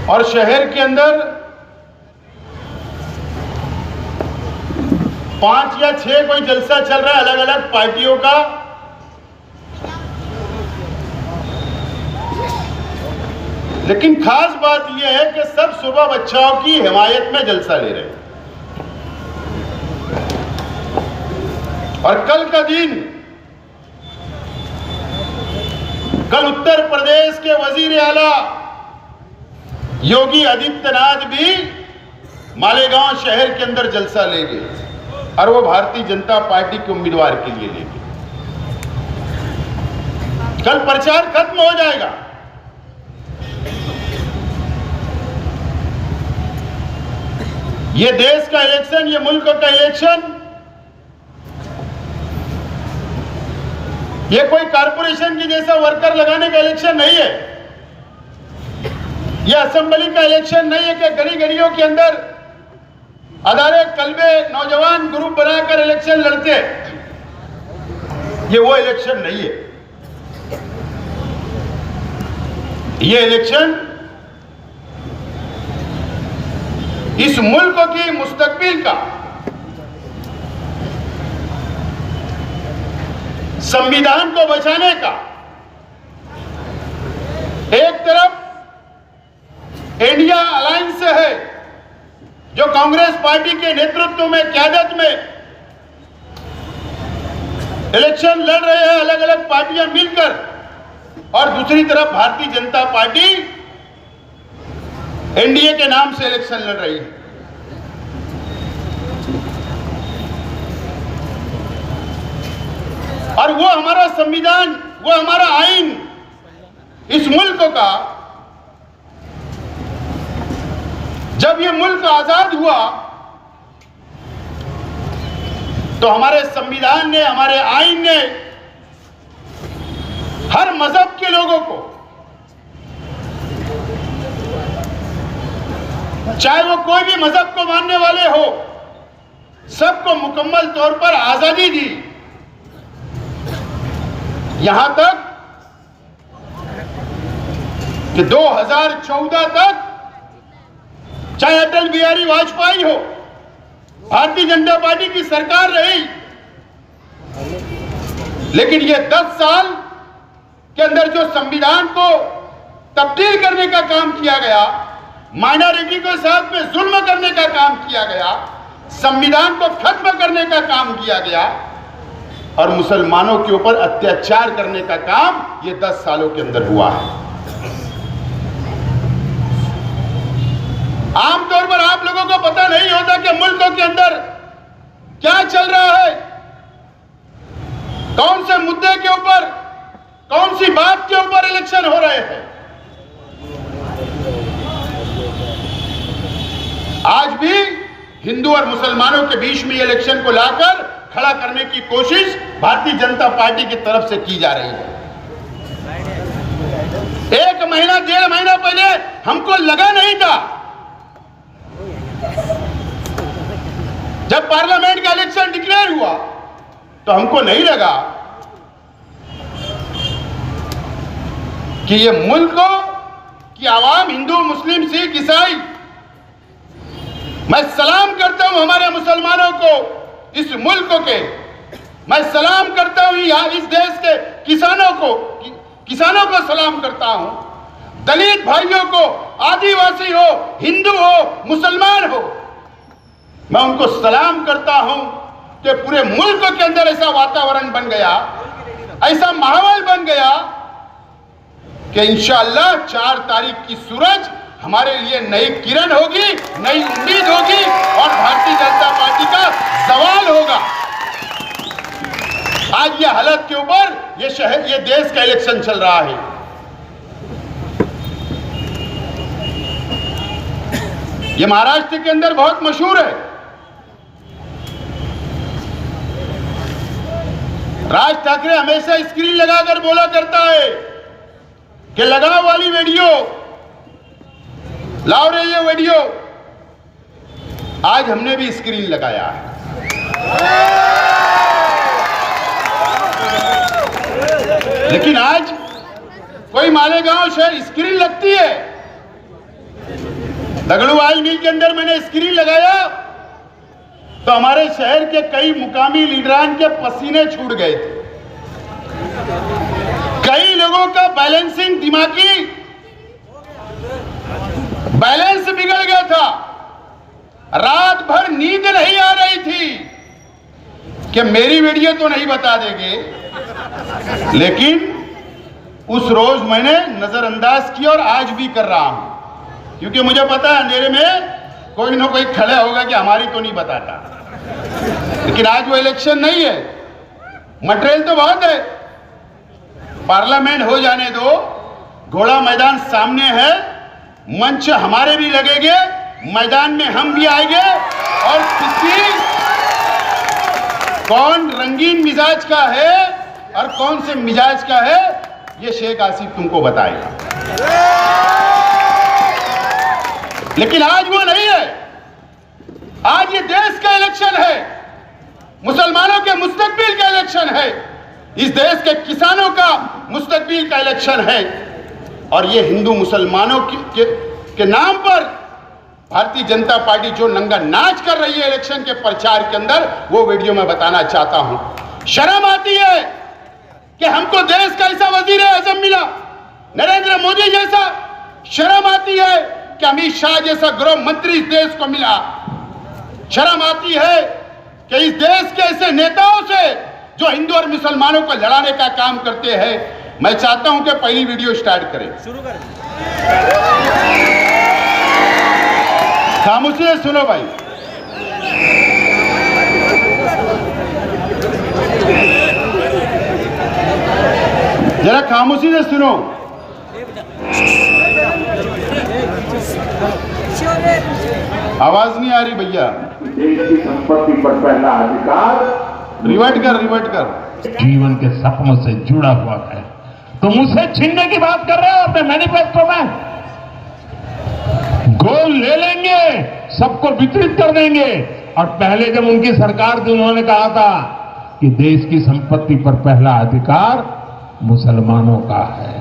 और शहर के अंदर 5 या 6 कोई जलसा चल रहा है अलग अलग पार्टियों का। लेकिन खास बात यह है कि सब सुबह बच्चों की हिमायत में जलसा ले रहे हैं। और कल का दिन, कल उत्तर प्रदेश के वजीर आला योगी आदित्यनाथ भी मालेगांव शहर के अंदर जलसा लेंगे और वो भारतीय जनता पार्टी के उम्मीदवार के लिए लेंगे। कल प्रचार खत्म हो जाएगा। ये देश का इलेक्शन, ये मुल्क का इलेक्शन, ये कोई कारपोरेशन की जैसा वर्कर लगाने का इलेक्शन नहीं है। ये असेंबली का इलेक्शन नहीं है कि गली गलियों के अंदर अदारे कल्बे नौजवान ग्रुप बनाकर इलेक्शन लड़ते हैं। ये वो इलेक्शन नहीं है। ये इलेक्शन इस मुल्क की मुस्तकबिल का, संविधान को बचाने का, एक तरफ इंडिया अलायंस है जो कांग्रेस पार्टी के नेतृत्व में, क़यादत में इलेक्शन लड़ रहे हैं अलग अलग पार्टियां मिलकर, और दूसरी तरफ भारतीय जनता पार्टी एनडीए के नाम से इलेक्शन लड़ रही है। और वो हमारा संविधान, वो हमारा आईन, इस मुल्क का, जब ये मुल्क आजाद हुआ तो हमारे संविधान ने, हमारे आईन ने हर मजहब के लोगों को, चाहे वो कोई भी मजहब को मानने वाले हो, सबको मुकम्मल तौर पर आजादी दी। यहां तक कि 2014 तक चाहे अटल बिहारी वाजपेयी हो, भारतीय जनता पार्टी की सरकार रही, लेकिन ये 10 साल के अंदर जो संविधान को तब्दील करने का काम किया गया, माइनॉरिटी के साथ में जुल्म करने का काम किया गया, संविधान को खत्म करने का काम किया गया और मुसलमानों के ऊपर अत्याचार करने का काम ये 10 सालों के अंदर हुआ है। आमतौर पर आप लोगों को पता नहीं होता कि मुल्कों के अंदर क्या चल रहा है, कौन से मुद्दे के ऊपर, कौन सी बात के ऊपर इलेक्शन हो रहे हैं। आज भी हिंदू और मुसलमानों के बीच में इलेक्शन को लाकर खड़ा करने की कोशिश भारतीय जनता पार्टी की तरफ से की जा रही है। 1 महीना, 1.5 महीना पहले हमको लगा नहीं था, जब पार्लियामेंट का इलेक्शन डिक्लेयर हुआ तो हमको नहीं लगा कि ये मुल्क की आवाम, हिंदू, मुस्लिम, सिख, ईसाई, मैं सलाम करता हूं हमारे मुसलमानों को, इस मुल्क के, मैं सलाम करता हूं यहाँ इस देश के किसानों को सलाम करता हूं, दलित भाइयों को, आदिवासी हो, हिंदू हो, मुसलमान हो, मैं उनको सलाम करता हूं कि पूरे मुल्क के अंदर ऐसा वातावरण बन गया, ऐसा माहौल बन गया कि इंशाअल्लाह 4 तारीख की सूरज हमारे लिए नई किरण होगी, नई उम्मीद होगी और भारतीय जनता पार्टी का सवाल होगा। आज ये हालत के ऊपर ये शहर, ये देश का इलेक्शन चल रहा है। ये महाराष्ट्र के अंदर बहुत मशहूर है। राज ठाकरे हमेशा स्क्रीन लगाकर बोला करता है कि लगाओ वाली वीडियो, लाओ रे ये वीडियो। आज हमने भी स्क्रीन लगाया है। लेकिन आज कोई मालेगांव शहर स्क्रीन लगती है दगड़ूवाल मिल के अंदर मैंने स्क्रीन लगाया तो हमारे शहर के कई मुकामी लीडरान के पसीने छूट गए थे। कई लोगों का बैलेंसिंग, दिमागी बैलेंस बिगड़ गया था। रात भर नींद नहीं आ रही थी कि मेरी वीडियो तो नहीं बता देंगे, लेकिन उस रोज मैंने नजरअंदाज किया और आज भी कर रहा हूं, क्योंकि मुझे पता है अंधेरे में कोई ना कोई खड़ा होगा कि हमारी तो नहीं बताता। लेकिन आज वो इलेक्शन नहीं है, मटेरियल तो बहुत है। पार्लियामेंट हो जाने दो, घोड़ा मैदान सामने है, मंच हमारे भी लगेंगे, मैदान में हम भी आएंगे और किसी कौन रंगीन मिजाज का है और कौन से मिजाज का है ये शेख आसिफ तुमको बताएगा। लेकिन आज वो नहीं है। आज ये देश का इलेक्शन है, मुसलमानों के मुस्तकबिल का इलेक्शन है, इस देश के किसानों का मुस्तकबिल का इलेक्शन है। और ये हिंदू मुसलमानों के नाम पर भारतीय जनता पार्टी जो नंगा नाच कर रही है इलेक्शन के प्रचार के अंदर, वो वीडियो में बताना चाहता हूं। शर्म आती है कि हमको देश का ऐसा वजीर आजम मिला, नरेंद्र मोदी जैसा। शर्म आती है कि अमित शाह जैसा गृह मंत्री इस देश को मिला। शर्म आती है कि इस देश के ऐसे नेताओं से जो हिंदू और मुसलमानों को लड़ाने का काम करते हैं। मैं चाहता हूं कि पहली वीडियो स्टार्ट करें। शुरू करें। खामोशी से सुनो भाई। जरा खामोशी से सुनो। आवाज नहीं आ रही भैया। देश की संपत्ति पर पहला अधिकार। रिवर्ट कर। जीवन के सपनों से जुड़ा हुआ है, तुम उसे छीनने की बात कर रहे हो अपने मैनिफेस्टो में। गोल ले लेंगे, सबको वितरित कर देंगे। और पहले जब उनकी सरकार थी उन्होंने कहा था कि देश की संपत्ति पर पहला अधिकार मुसलमानों का है।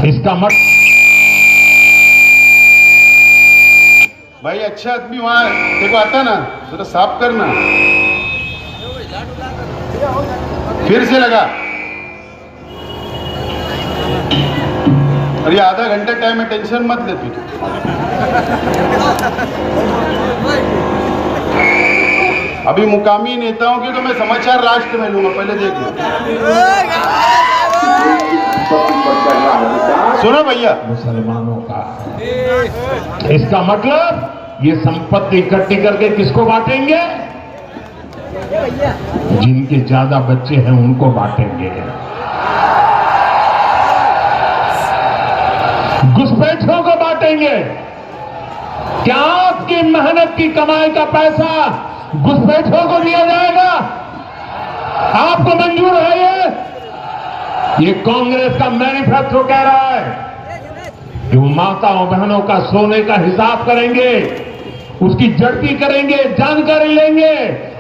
इसका मतलब भाई अच्छा आदमी वहां देखो आता ना, तो साफ करना। फिर से लगा। और ये आधा घंटा टाइम में टेंशन मत ले तू। अभी मुकामी नेताओं की तो मैं समाचार राष्ट्र में लूंगा, पहले देख लो। सुनो भैया, मुसलमानों का है। इसका मतलब ये संपत्ति इकट्ठी करके किसको बांटेंगे? जिनके ज्यादा बच्चे हैं उनको बांटेंगे। घुसपैठियों को बांटेंगे। क्या आपकी मेहनत की कमाई का पैसा घुसपैठियों को दिया जाएगा? आपको मंजूर है ये कांग्रेस का मैनिफेस्टो कह रहा है कि वो माताओं बहनों का सोने का हिसाब करेंगे, उसकी जड़ती करेंगे, जानकारी लेंगे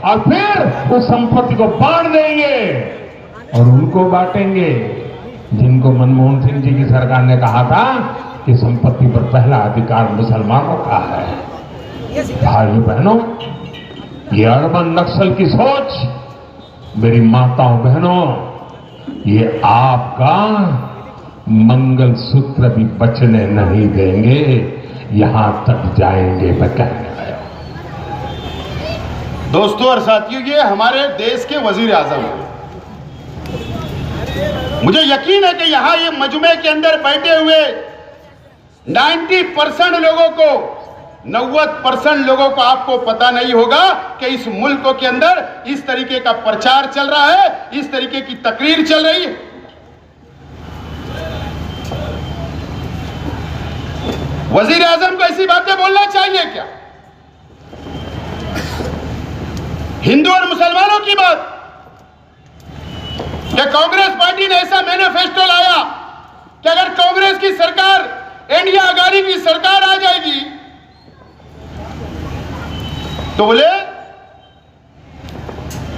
और फिर उस संपत्ति को बांट देंगे और उनको बांटेंगे जिनको मनमोहन सिंह जी की सरकार ने कहा था कि संपत्ति पर पहला अधिकार मुसलमानों का है। भाइयों बहनों, ये अर्बन नक्सल की सोच, मेरी माताओं बहनों, ये आपका मंगल सूत्र भी बचने नहीं देंगे, यहां तक जाएंगे। मैं कहने आया। दोस्तों और साथियों, ये हमारे देश के वजीर आजम हैं। मुझे यकीन है कि यहां ये मजमे के अंदर बैठे हुए 90% लोगों को, 90% लोगों को आपको पता नहीं होगा कि इस मुल्क के अंदर इस तरीके का प्रचार चल रहा है, इस तरीके की तकरीर चल रही है। वजीर आजम को ऐसी बातें बोलना चाहिए क्या? हिंदू और मुसलमानों की बात कि कांग्रेस पार्टी ने ऐसा मैनिफेस्टो लाया कि अगर कांग्रेस की सरकार, इंडिया आघाड़ी की सरकार आ जाएगी तो बोले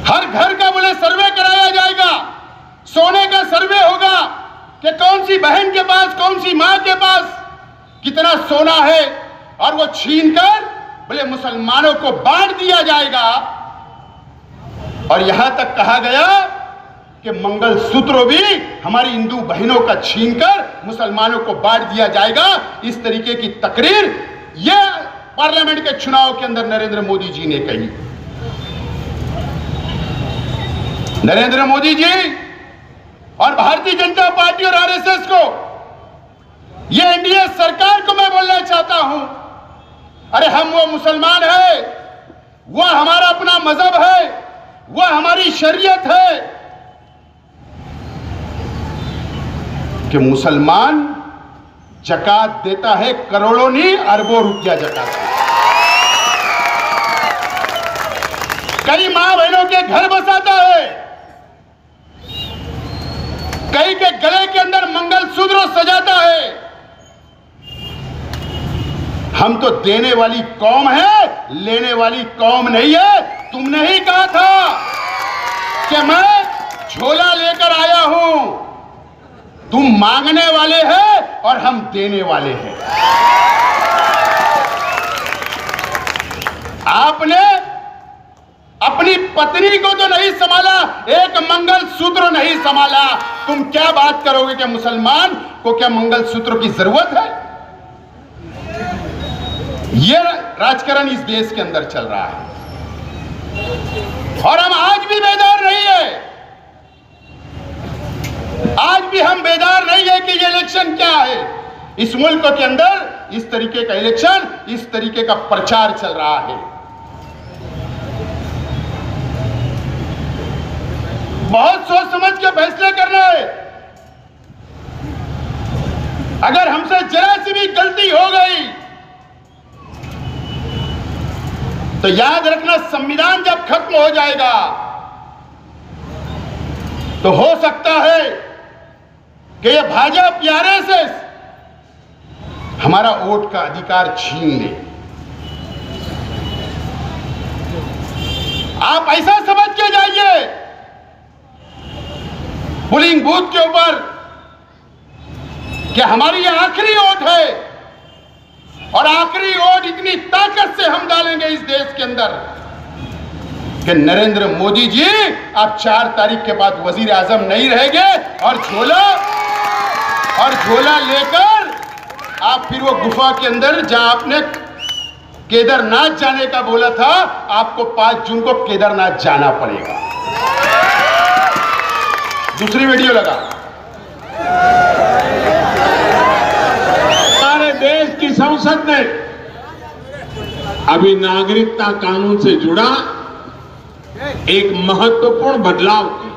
हर घर का बोले सर्वे कराया जाएगा, सोने का सर्वे होगा कि कौन सी बहन के पास, कौन सी मां के पास कितना सोना है, और वो छीनकर बोले मुसलमानों को बांट दिया जाएगा। और यहां तक कहा गया कि मंगलसूत्र भी हमारी हिंदू बहनों का छीनकर मुसलमानों को बांट दिया जाएगा। इस तरीके की तकरीर यह पार्लियामेंट के चुनाव के अंदर नरेंद्र मोदी जी ने कही। नरेंद्र मोदी जी और भारतीय जनता पार्टी और आरएसएस को, यह एनडीए सरकार को मैं बोलना चाहता हूं, अरे हम वो मुसलमान है, वह हमारा अपना मजहब है, वह हमारी शरीयत है कि मुसलमान जकात देता है, करोड़ों नहीं अरबों रुपया जकात। कई मां बहनों के घर बसाता है, कई के गले के अंदर मंगलसूत्र सजाता है। हम तो देने वाली कौम है, लेने वाली कौम नहीं है। तुमने ही कहा था कि मैं झोला लेकर आया हूं, तुम मांगने वाले हैं और हम देने वाले हैं। आपने अपनी पत्नी को तो नहीं संभाला, एक मंगलसूत्र नहीं संभाला, तुम क्या बात करोगे कि मुसलमान को क्या मंगलसूत्र की जरूरत है? यह राजकारण इस देश के अंदर चल रहा है और हम आज भी बेदार नहीं है। आज भी हम बेदार नहीं है कि ये इलेक्शन क्या है। इस मुल्क के अंदर इस तरीके का इलेक्शन, इस तरीके का प्रचार चल रहा है। बहुत सोच समझ के फैसले करना है। अगर हमसे जरा सी भी गलती हो गई तो याद रखना, संविधान जब खत्म हो जाएगा तो हो सकता है कि ये भाजपा आरएसएस हमारा वोट का अधिकार छीन ले। आप ऐसा समझ के जाइए पोलिंग बूथ के ऊपर कि हमारी ये आखिरी वोट है और आखिरी वोट इतनी ताकत से हम डालेंगे इस देश के अंदर कि नरेंद्र मोदी जी आप 4 तारीख के बाद वजीर आजम नहीं रहेंगे और झोला लेकर आप फिर वो गुफा के अंदर जहां आपने केदारनाथ जाने का बोला था, आपको 5 जून को केदारनाथ जाना पड़ेगा। दूसरी वीडियो लगा। हमारे देश की संसद ने अभी नागरिकता कानून से जुड़ा एक महत्वपूर्ण बदलाव किया,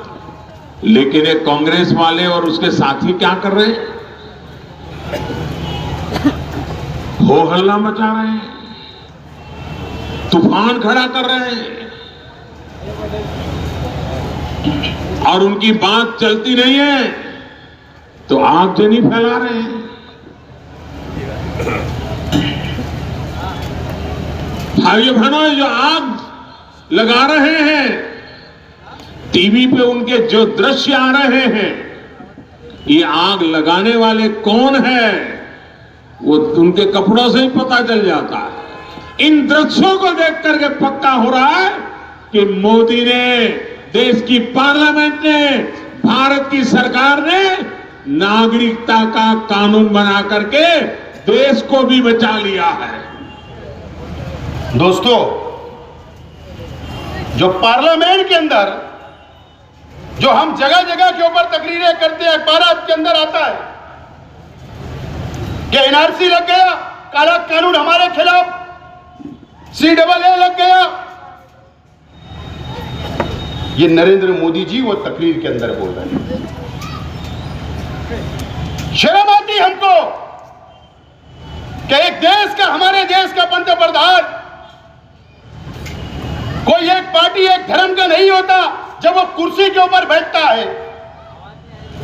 लेकिन ये कांग्रेस वाले और उसके साथी क्या कर रहे हैं? हो हल्ला मचा रहे हैं, तूफान खड़ा कर रहे हैं और उनकी बात चलती नहीं है तो आगजनी फैला रहे हैं। भाइयों बहनों, जो आग लगा रहे हैं, टीवी पे उनके जो दृश्य आ रहे हैं, ये आग लगाने वाले कौन है वो उनके कपड़ों से ही पता चल जाता है। इन दृश्यों को देख करके पक्का हो रहा है कि मोदी ने, देश की पार्लियामेंट ने, भारत की सरकार ने नागरिकता का कानून बना करके देश को भी बचा लिया है। दोस्तों, जो पार्लियामेंट के अंदर जो हम जगह जगह के ऊपर तकरीरें करते हैं, अखबारात के अंदर आता है कि एनआरसी लग गया, काला कानून हमारे खिलाफ, CAA लग गया। ये नरेंद्र मोदी जी वो तकरीर के अंदर बोल रहे हैं। शर्म आती हमको कि एक देश का, हमारे देश का पंतप्रधान, कोई एक पार्टी, एक धर्म का नहीं होता जब वो कुर्सी के ऊपर बैठता है,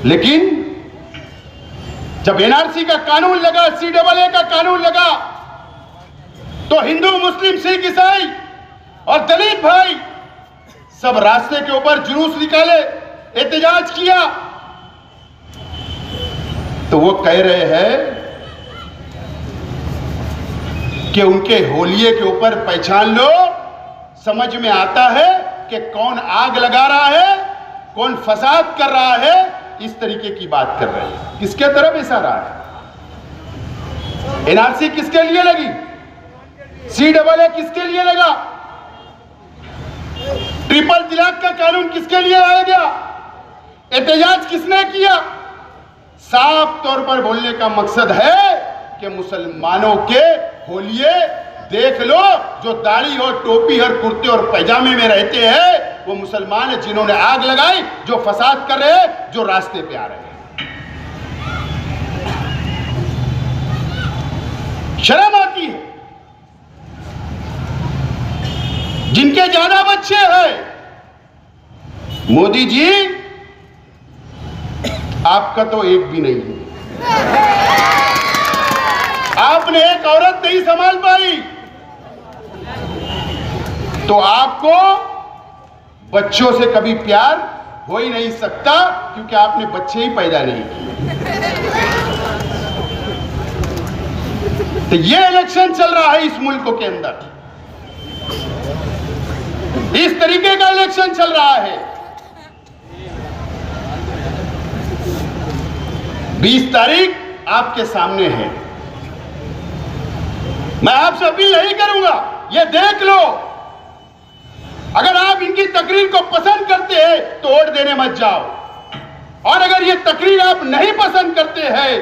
लेकिन जब एनआरसी का कानून लगा, CAA का कानून लगा, तो हिंदू, मुस्लिम, सिख, ईसाई और दलित भाई सब रास्ते के ऊपर जुलूस निकाले, एहतजाज किया। तो वो कह रहे हैं कि उनके होलिये के ऊपर पहचान लो, समझ में आता है कि कौन आग लगा रहा है, कौन फसाद कर रहा है, इस तरीके की बात कर रहे हैं। किसके तरफ इशारा है? एनआरसी किसके लिए लगी? CAA किसके लिए लगा? ट्रिपल तलाक का कानून किसके लिए लाया गया? एहतजाज किसने किया? साफ तौर पर बोलने का मकसद है कि मुसलमानों के होलिये देख लो, जो दाढ़ी और टोपी और कुर्ते और पैजामे में रहते हैं वो मुसलमान हैं, जिन्होंने आग लगाई, जो फसाद कर रहे हैं, जो रास्ते पे आ रहे हैं। शर्म आती है। जिनके ज्यादा बच्चे हैं, मोदी जी आपका तो एक भी नहीं है। आपने एक औरत नहीं संभाल पाई तो आपको बच्चों से कभी प्यार हो ही नहीं सकता, क्योंकि आपने बच्चे ही पैदा नहीं किए। तो ये इलेक्शन चल रहा है इस मुल्क के अंदर, इस तरीके का इलेक्शन चल रहा है। 20 तारीख आपके सामने है। मैं आपसे अपील नहीं करूंगा, ये देख लो, अगर आप इनकी तकरीर को पसंद करते हैं तो वोट देने मत जाओ, और अगर ये तकरीर आप नहीं पसंद करते हैं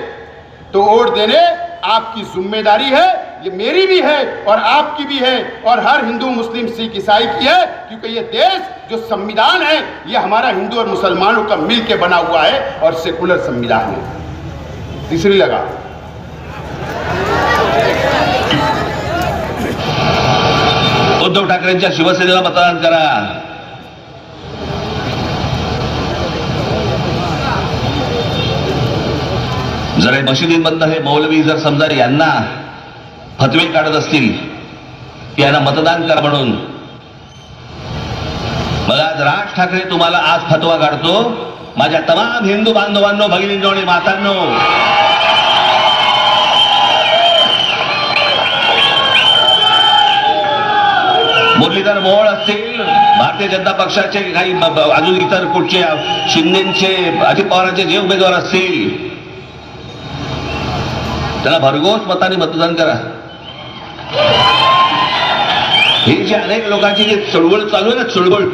तो वोट देने आपकी जिम्मेदारी है, ये मेरी भी है और आपकी भी है और हर हिंदू मुस्लिम सिख ईसाई की है, क्योंकि ये देश जो संविधान है ये हमारा हिंदू और मुसलमानों का मिलकर बना हुआ है और सेकुलर संविधान है। तीसरी लगा, उद्धव ठाकरेंच्या शिवसेनेला मतदान करा। जर हे मशिदींमधनं हे मौलवी जर समजा यांना फतवे काढत असतील की यांना मतदान करा म्हणून, मग आज राज ठाकरे तुम्हाला आज फतवा काढतो। माझ्या तमाम हिंदू बांधवांनो, भगिनींनो आणि मातांनो, मुरलीधर मोहोळ असतील, भारतीय जनता पक्षाचे काही अजून इतर कुठचे शिंदेचे, अजित पवारांचे जे उमेदवार असतील त्यांना भरघोस मताने मतदान करा। ही जी अनेक लोकांची जी चळवळ चालू आहे ना, चळवळ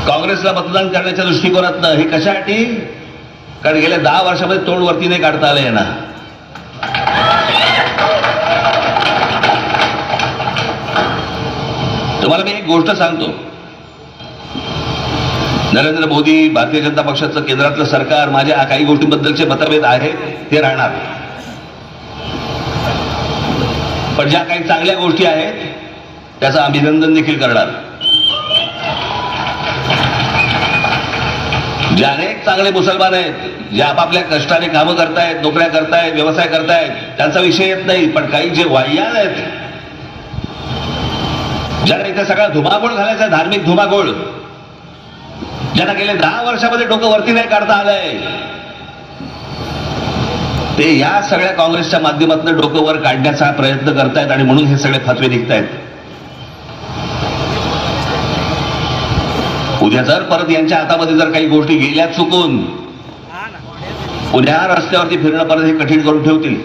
काँग्रेसला मतदान करण्याच्या दृष्टिकोनातनं, हे कशासाठी? कारण गेल्या 10 वर्षामध्ये तोंड वरती नाही काढता आलं यांना। तुम्हाला मी एक गोष्ट सांगतो, नरेंद्र मोदी, भारतीय जनता पक्षाचं केंद्रातलं सरकार, माझ्या काही गोष्टींबद्दलचे मतभेद आहेत ते राहणार, पण ज्या काही चांगल्या गोष्टी आहेत त्याचं अभिनंदन देखील करणार। जे अनेक चांगले मुसलमान आहेत, जे आपापल्या कष्टाने कामं करतायत, नोकऱ्या करतायत, व्यवसाय करतायत, त्यांचा विषय येत नाही, पण काही जे वाह्याल आहेत, ज्यांना इथे सगळा धुमाकूळ घालायचा, धार्मिक धुमाकूळ, ज्यांना गेले 10 वर्षामध्ये डोकं वरती नाही काढता आलंय, ते या सगळ्या काँग्रेसच्या माध्यमातून डोकं वर काढण्याचा प्रयत्न करतायत आणि म्हणून हे सगळे फतवे निघतायत। उद्या जर परत यांच्या हातामध्ये जर काही गोष्टी गेल्या चुकून, पुण्या रस्त्यावरती फिरणं परत हे कठीण करून ठेवतील।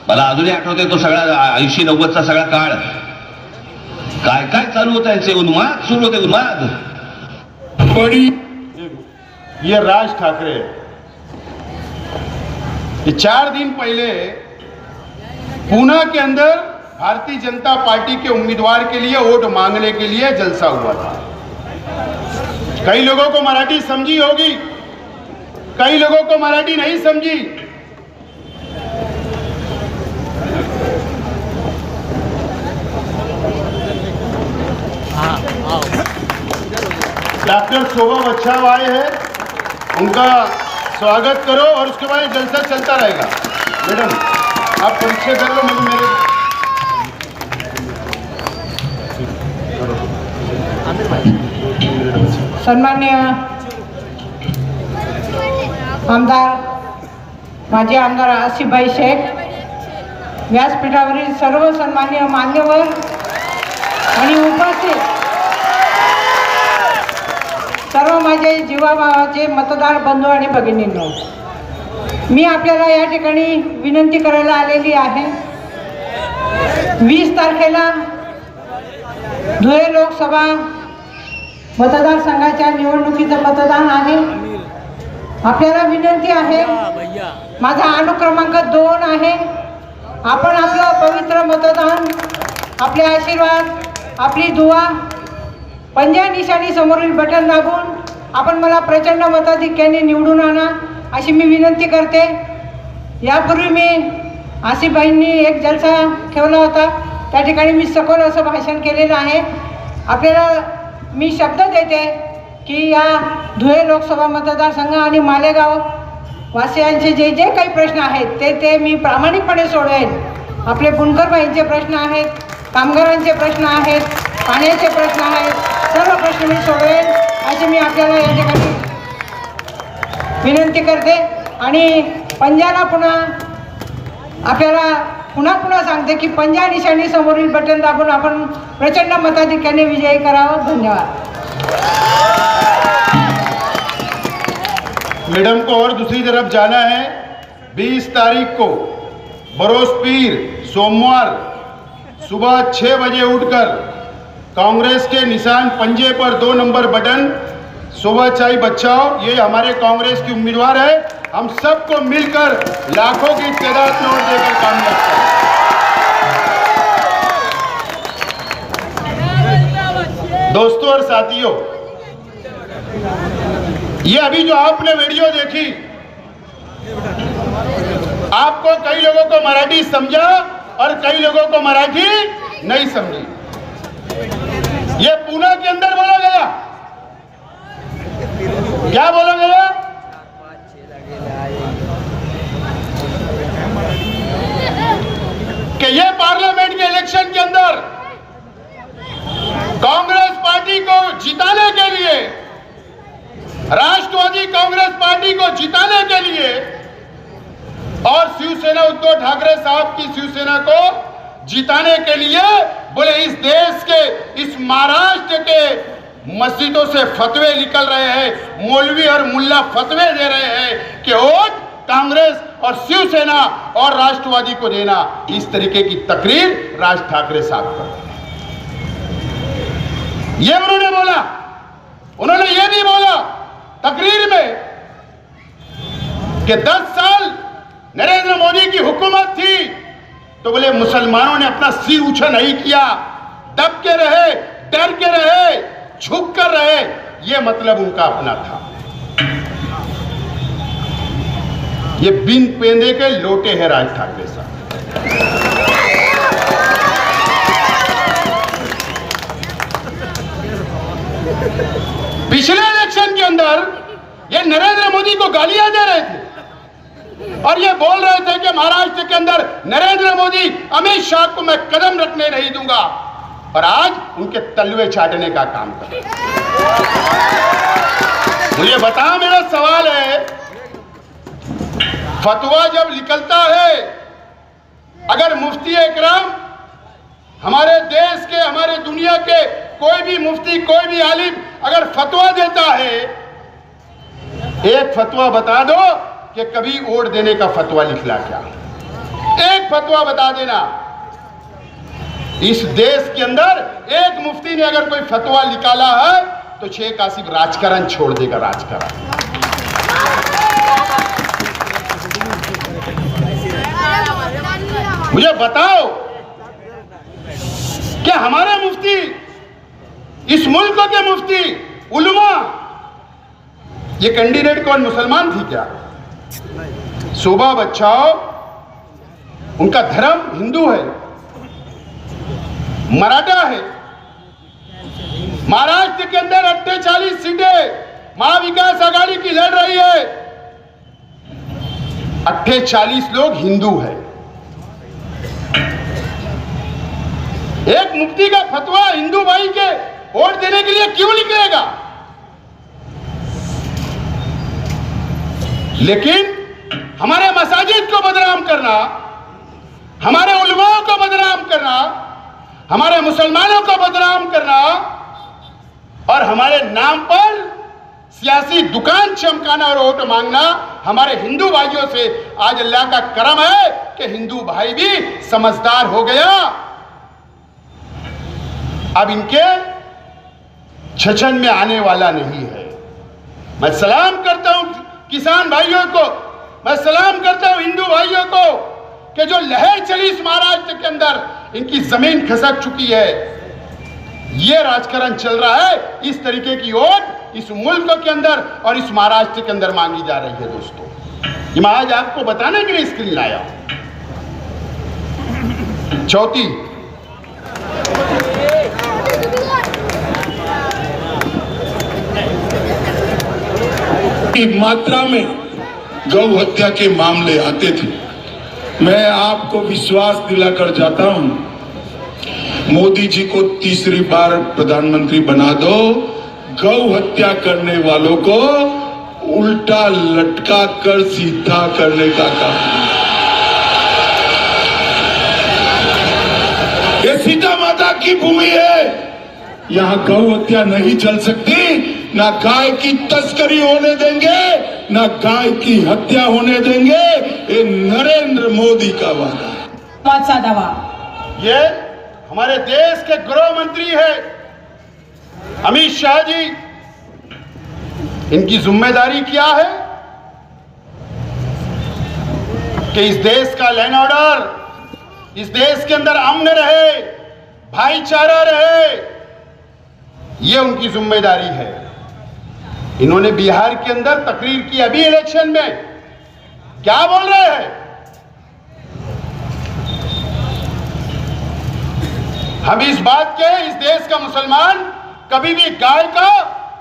मला अजूनही आठवते तो सगळा 80-90चा सगळा काळ, काय काय चालू होतं, यांचे उन्माद सुरू होते, उन्माद। बड़ी ये राज ठाकरे, ये 4 दिन पहले पूना के अंदर भारतीय जनता पार्टी के उम्मीदवार के लिए वोट मांगने के लिए जलसा हुआ था। कई लोगों को मराठी समझी होगी, कई लोगों को मराठी नहीं समझी। डॉक्टर शोभा बच्चाव आए हैं, उनका स्वागत करो और उसके बाद जलसा चलता रहेगा। मैडम आप परिचय कर लो। मेरे सन्मान्य आमदार, माजी आमदार आसिफभाई शेख, व्यासपीठावरील सर्व सन्माननीय मान्यवर आणि उपस्थित सर्व माझे जीवाभावाचे मतदार बंधू आणि भगिनींनो, मी आपल्याला या ठिकाणी विनंती करायला आलेली आहे. 20 तारखेला धुळे लोकसभा मतदारसंघाच्या निवडणुकीचं मतदान आहे. आपल्याला विनंती आहे, माझा अनुक्रमांक 2 आहे. आपण आपलं पवित्र मतदान, आपले आशीर्वाद, आपली दुआ, पंजा निशाणी समोरील बटन दाबून आपण मला प्रचंड मताधिक्याने निवडून आणा अशी मी विनंती करते. यापूर्वी मी आसिफबाईंनी एक जलसा ठेवला होता, त्या ठिकाणी मी सखोल असं भाषण केलेलं आहे. आपल्याला मी शब्द देते की या धुळे लोकसभा मतदारसंघ आणि मालेगाव वासियांचे जे जे काही प्रश्न आहेत ते मी प्रामाणिकपणे सोडवेन. आपले बुनकरबाईंचे प्रश्न आहेत, कामगारांचे प्रश्न आहेत, पाण्याचे प्रश्न आहेत, सर्व प्रश्न मी सोडवेन अशी मी आपल्याला या ठिकाणी विनंती करते. आणि पंजाला आपल्याला पुन्हा सांगते की पंजा निशाणी समोरील बटन दाबून आपण प्रचंड मताधिक्याने विजयी करावं. धन्यवाद. मैडम को और दूसरी तरफ जाना है. 20 तारीख को बरोस पीर सोमवार सुबह 6 बजे उठकर कांग्रेस के निशान पंजे पर 2 नंबर बटन सुबह चाय बचाओ, ये हमारे कांग्रेस की उम्मीदवार है. हम सबको मिलकर लाखों की तादाद में वोट देकर कामयाब करें. दोस्तों और साथियों, ये अभी जो आपने वीडियो देखी, आपको कई लोगों को मराठी समझा और कई लोगों को मराठी नहीं समझी. ये पूना के अंदर बोला गया. क्या बोला गया? कि ये पार्लियामेंट के इलेक्शन के अंदर कांग्रेस पार्टी को जिताने के लिए, राष्ट्रवादी कांग्रेस पार्टी को जिताने के लिए और शिवसेना उद्धव ठाकरे साहब की शिवसेना को जिताने के लिए बोले इस देश के, इस महाराष्ट्र के मस्जिदों से फतवे निकल रहे हैं, मौलवी और मुल्ला फतवे दे रहे हैं कि वोट कांग्रेस और शिवसेना और राष्ट्रवादी को देना. इस तरीके की तकरीर राज ठाकरे साहब करते हैं. ये उन्होंने बोला. उन्होंने ये भी बोला तकरीर में कि 10 साल नरेंद्र मोदी की हुकूमत थी तो बोले मुसलमानों ने अपना सिर ऊंचा नहीं किया, दब के रहे, डर के रहे, झुक कर रहे. ये मतलब उनका अपना था. ये बिन पेंदे के लोटे हैं राज ठाकरे साहब. पिछले इलेक्शन के अंदर ये नरेंद्र मोदी को गालियां दे रहे थे और ये बोल रहे थे कि महाराष्ट्र के अंदर नरेंद्र मोदी, अमित शाह को मैं कदम रखने नहीं दूंगा, और आज उनके तलवे चाटने का काम कर रहे हैं. मुझे बताओ, मेरा सवाल है, फतवा जब निकलता है, अगर मुफ्ती इकराम हमारे देश के, हमारे दुनिया के कोई भी मुफ्ती, कोई भी आलिम अगर फतवा देता है, एक फतवा बता दो कि कभी वोट देने का फतवा निकला क्या? एक फतवा बता देना. इस देश के अंदर एक मुफ्ती ने अगर कोई फतवा निकाला है तो शेख आसिफ राजकारण छोड़ देगा. राजकारण मुझे बताओ कि हमारे मुफ्ती, इस मुल्क के मुफ्ती, उलमा, ये कैंडिडेट कौन मुसलमान थी क्या? सुबह बचाओ, उनका धर्म हिंदू है, मराठा है. महाराष्ट्र के अंदर 48 सीटें महाविकास आघाड़ी की लड़ रही है. 48 लोग हिंदू हैं. एक मुफ्ती का फतवा हिंदू भाई के वोट देने के लिए क्यों निकलेगा? लेकिन हमारे मसाजिद को बदनाम करना, हमारे उलमाओं को बदनाम करना, हमारे मुसलमानों को बदनाम करना और हमारे नाम पर सियासी दुकान चमकाना और वोट मांगना हमारे हिंदू भाइयों से आज अल्लाह का करम है कि हिंदू भाई भी समझदार हो गया। अब इनके छछन में आने वाला नहीं है। मैं सलाम करता हूं किसान भाइयों को, मैं सलाम करता हूं हिंदू भाइयों को कि जो लहर चली इस महाराष्ट्र के अंदर, इनकी जमीन खसक चुकी है। ये राजकारण चल रहा है, इस तरीके की वोट इस मुल्क के अंदर और इस महाराष्ट्र के अंदर मांगी जा रही है। दोस्तों, ये मैं आज आपको बताने के लिए स्क्रीन लाया। चौथी, मात्रा में गौ हत्या के मामले आते थे। मैं आपको विश्वास दिलाकर जाता हूं, मोदी जी को तीसरी बार प्रधानमंत्री बना दो, गौ हत्या करने वालों को उल्टा लटका कर सीधा करने का काम। ये सीता माता की भूमि है, यहाँ गौ हत्या नहीं चल सकती। ना गाय की तस्करी होने देंगे, ना गाय की हत्या होने देंगे। ये नरेंद्र मोदी का वादा है। मौतचा दावा। ये हमारे देश के गृह मंत्री है अमित शाह जी। इनकी जिम्मेदारी क्या है कि इस देश का लॉ एंड ऑर्डर, इस देश के अंदर अमन रहे, भाईचारा रहे, ये उनकी जिम्मेदारी है। इन्होंने बिहार के अंदर तकरीर की अभी इलेक्शन में, क्या बोल रहे हैं? हम इस बात के, इस देश का मुसलमान कभी भी गाय का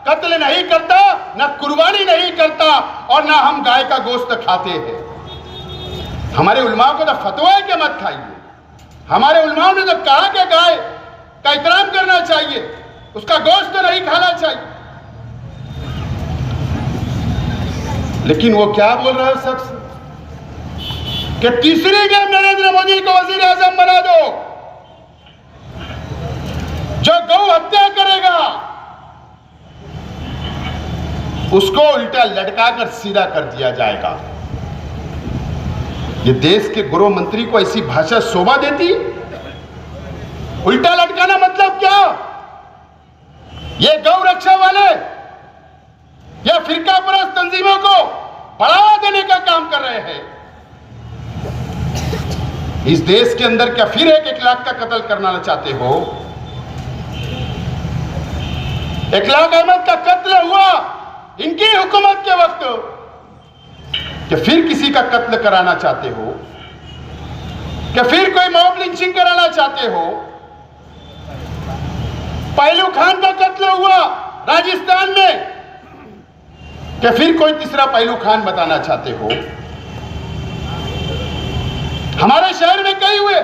कत्ल नहीं करता, ना कुर्बानी नहीं करता और ना हम गाय का गोश्त खाते हैं। हमारे उलमाओं को तो फतवा है कि मत खाइए। हमारे उलमाओं ने तो कहा कि गाय का एहतराम करना चाहिए, उसका गोश्त तो नहीं खाना चाहिए। लेकिन वो क्या बोल रहा है शख्स कि तीसरी गेम नरेंद्र मोदी को वजीर आजम बना दो। जो गौ हत्या करेगा उसको उल्टा लटकाकर सीधा कर दिया जाएगा। ये देश के गृह मंत्री को ऐसी भाषा शोभा देती? उल्टा लटकाना मतलब क्या? ये गौ रक्षा वाले या फिरका परस्त तंजीमों को बढ़ावा देने का काम कर रहे हैं। इस देश के अंदर क्या फिर 1 लाख का कत्ल करना चाहते हो? 1 लाख अहमद का कत्ल हुआ इनकी हुकूमत के वक्त, क्या फिर किसी का कत्ल कराना चाहते हो? क्या फिर कोई मॉब लिंचिंग कराना चाहते हो? पहलू खान का कत्ल हुआ राजस्थान में, क्या फिर कोई तीसरा पहलू खान बताना चाहते हो? हमारे शहर में कई हुए,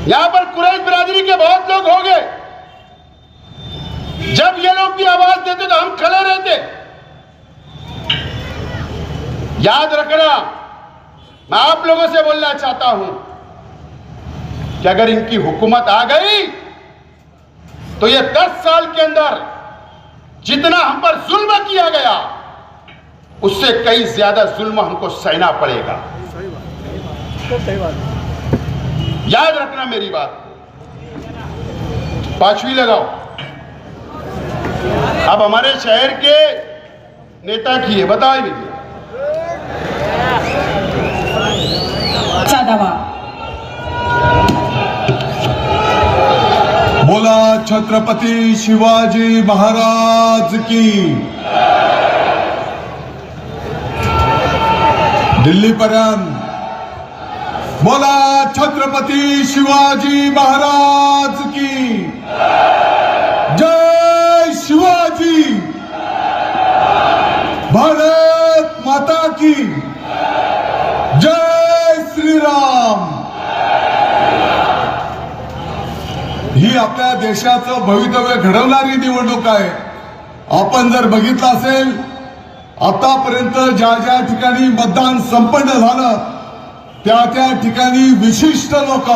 यहां पर कुरैश बिरादरी के बहुत लोग हो गए। जब ये लोग भी आवाज देते तो हम खड़े रहते। याद रखना, मैं आप लोगों से बोलना चाहता हूं कि अगर इनकी हुकूमत आ गई तो ये 10 साल के अंदर जितना हम पर जुल्म किया गया उससे कई ज्यादा जुल्म हमको सहना पड़ेगा। याद रखना मेरी बात। 5वीं लगाओ। अब हमारे शहर के नेता की है, बताओ विजय। बोला छत्रपती शिवाजी महाराज की। दिल्ली पर्यंत बोला छत्रपती शिवाजी महाराज की जय। शिवाजी, भारत माता की जय। श्री राम। ही आपल्या देशाचं भवितव्य घडवणारी निवडणूक आहे। आपण जर बघितलं असेल आतापर्यंत ज्या ज्या ठिकाणी मतदान संपन्न झालं त्या त्या ठिकाणी विशिष्ट लोक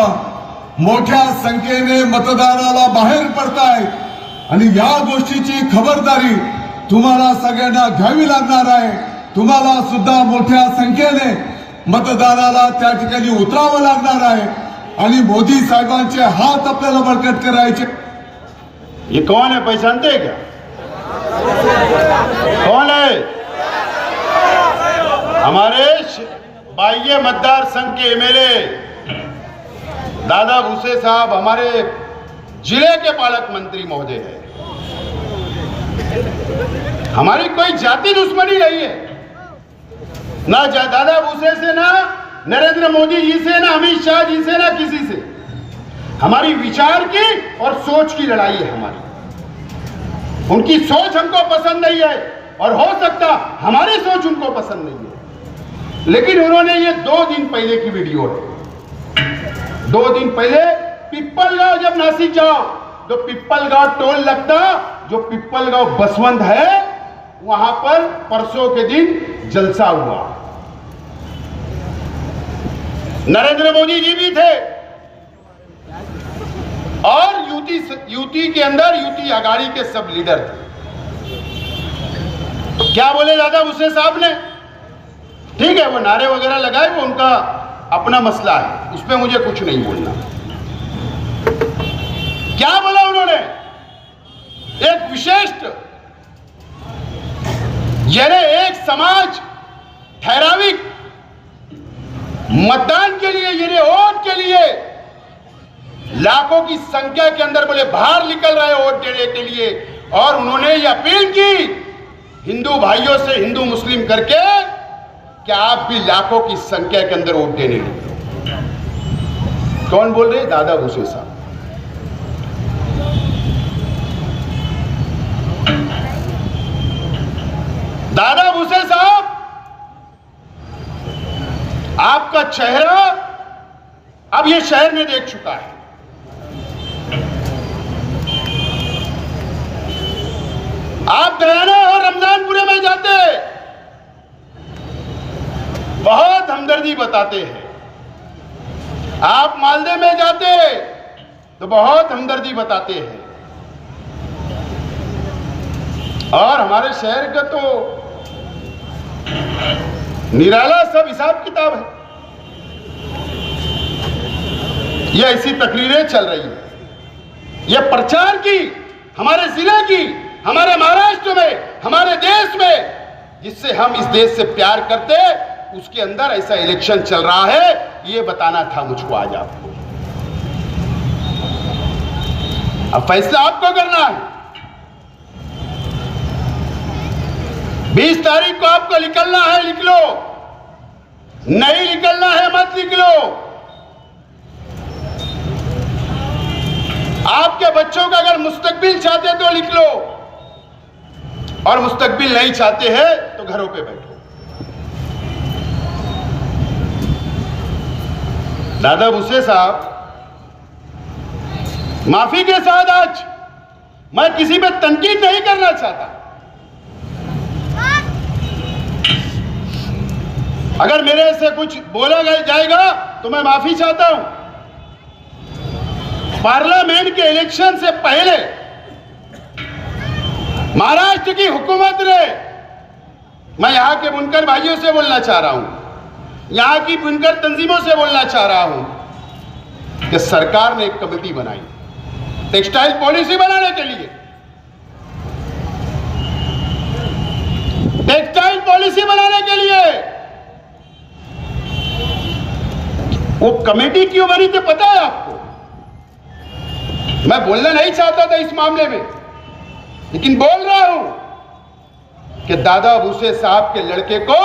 मोठ्या संख्येने मतदानाला बाहेर पडतायत आणि या गोष्टीची खबरदारी तुम्हाला सगळ्यांना घ्यावी लागणार आहे. तुम्हाला सुद्धा मोठ्या संख्येने मतदानाला त्या ठिकाणी उतरावं लागणार आहे आणि मोदी साहेबांचे हात आपल्याला बळकट करायचे. ये कौन है, पहचानते हैं क्या? कौन है? हमारे बाह्य मतदार संघ के एमएलए दादा भूसे साहब हमारे जिले के पालक मंत्री महोदय है. हमारी कोई जाति दुश्मनी नहीं है, ना दादा भूसे से, ना नरेंद्र मोदी जी से, ना अमित शाह जी से, ना किसी से. हमारी विचार की और सोच की लड़ाई है हमारी. उनकी सोच हमको पसंद नहीं है और हो सकता हमारी सोच उनको पसंद नहीं है, लेकिन उन्होंने ये 2 दिन पहले की वीडियो है. 2 दिन पहले पिप्पलगांव जब नासिक जाओ तो पिप्पलगांव टोल लगता, जो पिप्पलगांव बसवंत है वहां पर परसों के दिन जलसा हुआ. नरेंद्र मोदी जी भी थे और यूटी के अंदर यूटी आघाड़ी के सब लीडर थे. क्या बोले दादा भूसे साहब ने? ठीक है, वो नारे वगैरह लगाए, वो उनका अपना मसला है, उस पर मुझे कुछ नहीं बोलना. क्या बोला उन्होंने? एक विशिष्ट यानी एक समाज ठहराविक मतदान के लिए, यानी वोट के लिए लाखों की संख्या के अंदर बोले बाहर निकल रहे वोट देने के लिए, और उन्होंने ये अपील की हिंदू भाइयों से, हिंदू मुस्लिम करके, कि आप भी लाखों की संख्या के अंदर वोट देने निकलो. कौन बोल रहे? दादा भूसे साहब. दादा भूसे साहब, आपका चेहरा अब ये शहर में देख चुका है. आप गयाना और रमजानपुरे में जाते बहुत हमदर्दी बताते हैं. आप मालदे में जाते तो बहुत हमदर्दी बताते हैं. और हमारे शहर का तो निराला सब हिसाब किताब है. ये ऐसी तकरीरें चल रही है, ये प्रचार की, हमारे जिले की, हमारे महाराष्ट्र में, हमारे देश में, जिससे हम इस देश से प्यार करते, उसके अंदर ऐसा इलेक्शन चल रहा है. ये बताना था मुझको आज आपको. अब फैसला आपको करना है. 20 तारीख को आपको निकलना है, लिख लो. नहीं निकलना है मत निकलो. आपके बच्चों का अगर मुस्तकबिल चाहते तो लिख लो, और मुस्तकबिल नहीं चाहते हैं तो घरों पे बैठो. दादा भूसे साहब, माफी के साथ आज मैं किसी पे तनकीद नहीं करना चाहता. अगर मेरे से कुछ बोला जाएगा तो मैं माफी चाहता हूं. पार्लियामेंट के इलेक्शन से पहले महाराष्ट्र की हुकूमत ने, मैं यहां के बुनकर भाइयों से बोलना चाह रहा हूं, यहां की बुनकर तंजीमों से बोलना चाह रहा हूं, कि सरकार ने एक कमेटी बनाई टेक्सटाइल पॉलिसी बनाने के लिए. टेक्सटाइल पॉलिसी बनाने के लिए वो कमेटी क्यों बनी थी पता है आपको? मैं बोलना नहीं चाहता था इस मामले में, लेकिन बोल रहा हूं कि दादा भूसे साहब के लड़के को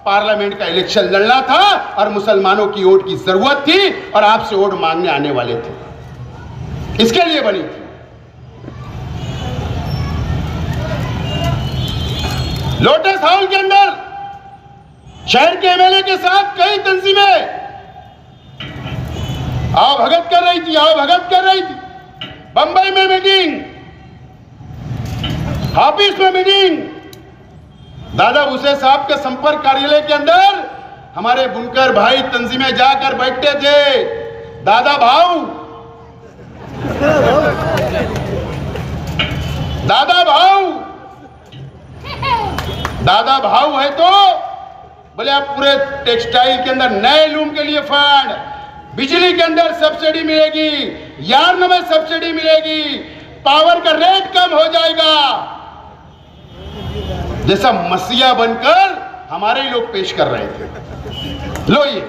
पार्लियामेंट का इलेक्शन लड़ना था और मुसलमानों की वोट की जरूरत थी और आपसे वोट मांगने आने वाले थे. इसके लिए बनी थी. लोटस हाउस के अंदर शहर के एमएलए के साथ कई तंजीमें आओ भगत कर रही थी, आओ भगत कर रही थी. बंबई में मीटिंग, हाफिज में मीटिंग, दादा भूसे साहब के संपर्क कार्यालय के अंदर हमारे बुनकर भाई तंजीमें जाकर बैठते थे, दादा भाऊ है तो बोले आप पूरे टेक्सटाइल के अंदर नए लूम के लिए फंड, बिजली के अंदर सब्सिडी मिलेगी, यार्न में सब्सिडी मिलेगी, पावर का रेट कम हो जाएगा। जैसा मसीहा बनकर हमारे ही लोग पेश कर रहे थे। लो ये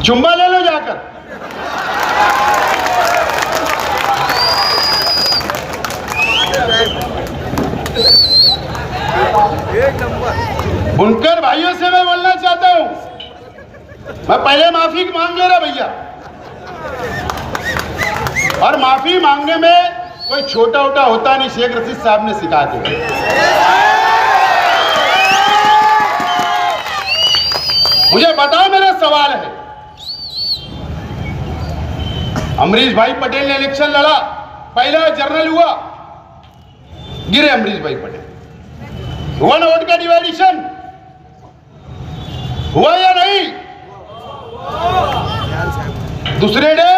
चुम्बा ले लो जाकर। बुनकर भाइयों से मैं बोलना चाहता हूं, मैं पहले माफी मांग ले रहा भैया, और माफी मांगने में कोई छोटा उटा होता नहीं, शेख रशीद साहब ने सिखा दिया। मुझे बताओ, मेरा सवाल है, अमरीश भाई पटेल ने इलेक्शन लड़ा, पहला जर्नल हुआ, गिरे अमरीश भाई पटेल, हुआ ना वोट का डिवाइडेशन, हुआ या नहीं? दूसरे डे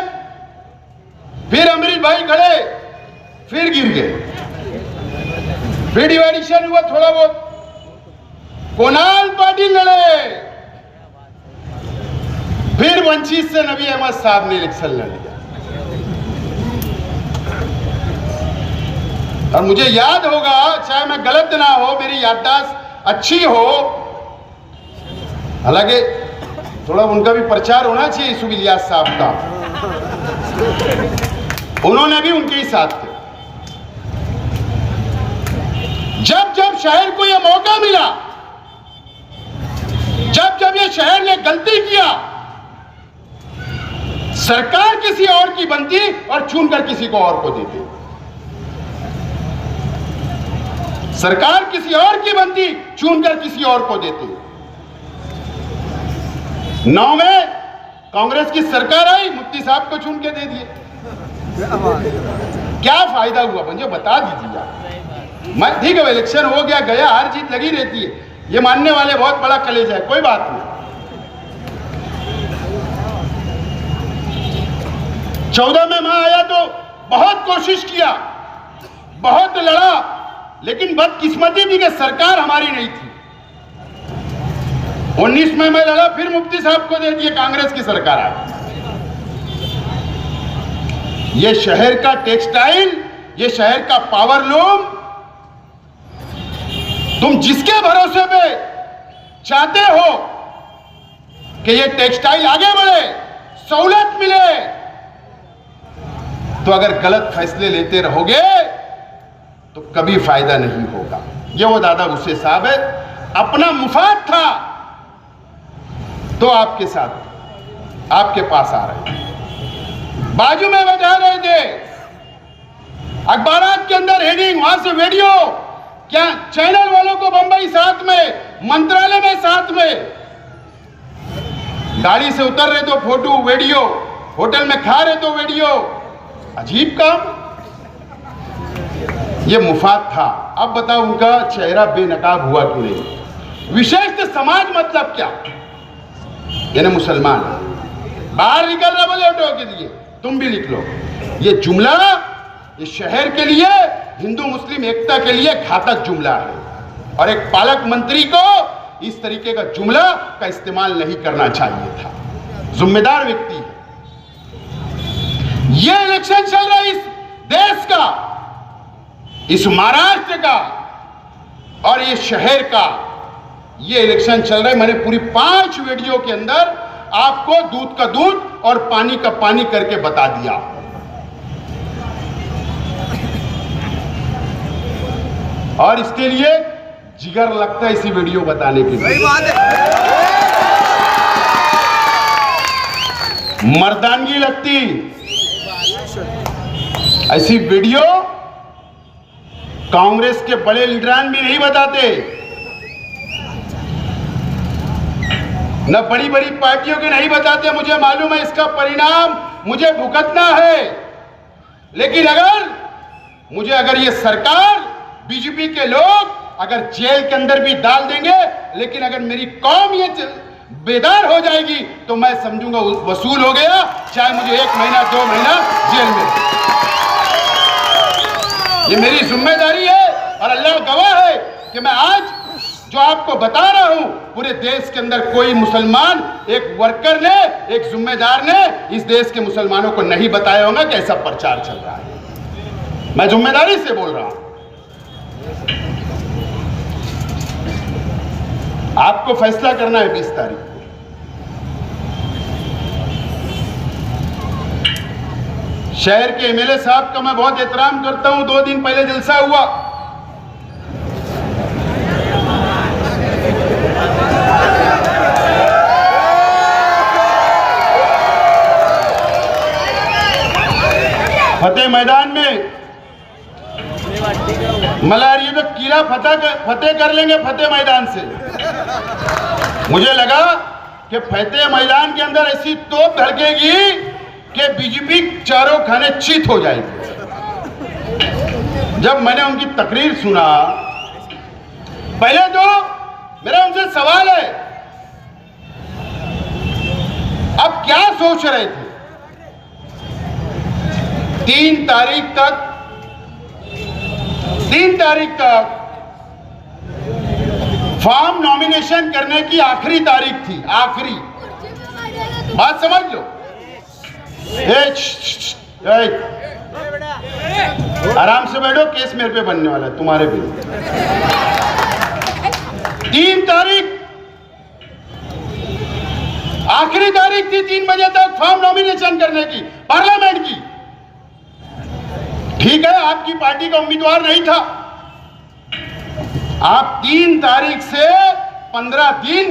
फिर अमरीश भाई खड़े, फिर गिर गए, फिर डिवाइडेशन हुआ थोड़ा बहुत, कुणाल पाटिल लड़े, फिर वंचित से नबी अहमद साहब ने इलेक्शन लड़ लिया। और मुझे याद होगा, चाहे मैं गलत ना हो, मेरी याददाश्त अच्छी हो, हालांकि थोड़ा उनका भी प्रचार होना चाहिए, यूसुफ इलियास साहब का, उन्होंने भी उनके ही साथ थे। जब जब शहर को यह मौका मिला, जब जब ये शहर ने गलती किया, सरकार किसी और की बनती और चुनकर किसी को और को देती। सरकार किसी और की बनती, चुनकर किसी और को देती। 9 में कांग्रेस की सरकार आई, मुफ्ती साहब को चुन के दे दिए। क्या फायदा हुआ मुझे बता दीजिए आप। मैं ठीक है, इलेक्शन हो गया गया, हार जीत लगी रहती है, ये मानने वाले बहुत बड़ा कलेजा है, कोई बात नहीं। 14 में मैं आया तो बहुत कोशिश किया, बहुत लड़ा, लेकिन बदकिस्मती थी कि सरकार हमारी नहीं थी। 19 में मैं लड़ा, फिर मुफ्ती साहब को दे दिए, कांग्रेस की सरकार आई। ये शहर का टेक्सटाइल, ये शहर का पावर लूम, तुम जिसके भरोसे पे चाहते हो कि ये टेक्सटाइल आगे बढ़े, सहूलत मिले, तो अगर गलत फैसले लेते रहोगे तो कभी फायदा नहीं होगा। ये वो दादा गुस्से साहब है, अपना मुफाद था तो आपके साथ, आपके पास आ रहे हैं, बाजू में बैठा रहे थे, अखबारात के अंदर हेडिंग, वहां से वीडियो, क्या चैनल वालों को बंबई साथ में, मंत्रालय में साथ में, गाड़ी से उतर रहे तो फोटो वीडियो, होटल में खा रहे तो वीडियो, अजीब काम। ये मुफाद था। अब बताओ उनका चेहरा बेनकाब हुआ क्यों नहीं? विशेष समाज मतलब क्या? यानी मुसलमान बाहर निकल रहा, बोले ऑटो के लिए, तुम भी लिख लो। ये जुमला ये शहर के लिए, हिंदू मुस्लिम एकता के लिए घातक जुमला है, और एक पालक मंत्री को इस तरीके का जुमला का इस्तेमाल नहीं करना चाहिए था। जिम्मेदार व्यक्ति है। ये इलेक्शन चल रहा है इस देश का, इस महाराष्ट्र का और ये शहर का, ये इलेक्शन चल रहा है। मैंने पूरी 5 वीडियो के अंदर आपको दूध का दूध और पानी का पानी करके बता दिया। और इसके लिए जिगर लगता है इसी वीडियो बताने के लिए, मर्दानगी लगती। ऐसी वीडियो कांग्रेस के बड़े लीडरान भी नहीं बताते, न बड़ी बड़ी पार्टियों के नहीं बताते। मुझे मालूम है इसका परिणाम मुझे भुगतना है, लेकिन अगर ये सरकार, बीजेपी के लोग अगर जेल के अंदर भी डाल देंगे, लेकिन अगर मेरी कौम ये बेदार हो जाएगी तो मैं समझूंगा वसूल हो गया, चाहे मुझे 1 महीना 2 महीना जेल में। ये मेरी जिम्मेदारी है और अल्लाह गवाह है कि मैं आज जो आपको बता रहा हूं, पूरे देश के अंदर कोई मुसलमान, एक वर्कर ने, एक जिम्मेदार ने इस देश के मुसलमानों को नहीं बताया होगा कि ऐसा प्रचार चल रहा है। मैं जिम्मेदारी से बोल रहा हूं। आपको फैसला करना है 20 तारीख को। शहर के एमएलए साहब का मैं बहुत एहतराम करता हूं। 2 दिन पहले जलसा हुआ, फतेह मैदान में मलारी तो किला फतेह कर लेंगे फतेह मैदान से। मुझे लगा कि फतेह मैदान के अंदर ऐसी तोप धड़केगी कि बीजेपी चारों खाने चित हो जाएगी। जब मैंने उनकी तकरीर सुना, पहले तो मेरा उनसे सवाल है, अब क्या सोच रहे थे? 3 तारीख तक फॉर्म नॉमिनेशन करने की आखिरी तारीख थी। आखिरी बात समझ लो। आराम से बैठो, केस मेरे पे बनने वाला है, तुम्हारे भी। 3 तारीख आखिरी तारीख थी, 3 बजे तक फॉर्म नॉमिनेशन करने की पार्लियामेंट की। ठीक है, आपकी पार्टी का उम्मीदवार नहीं था। आप 3 तारीख से 15 दिन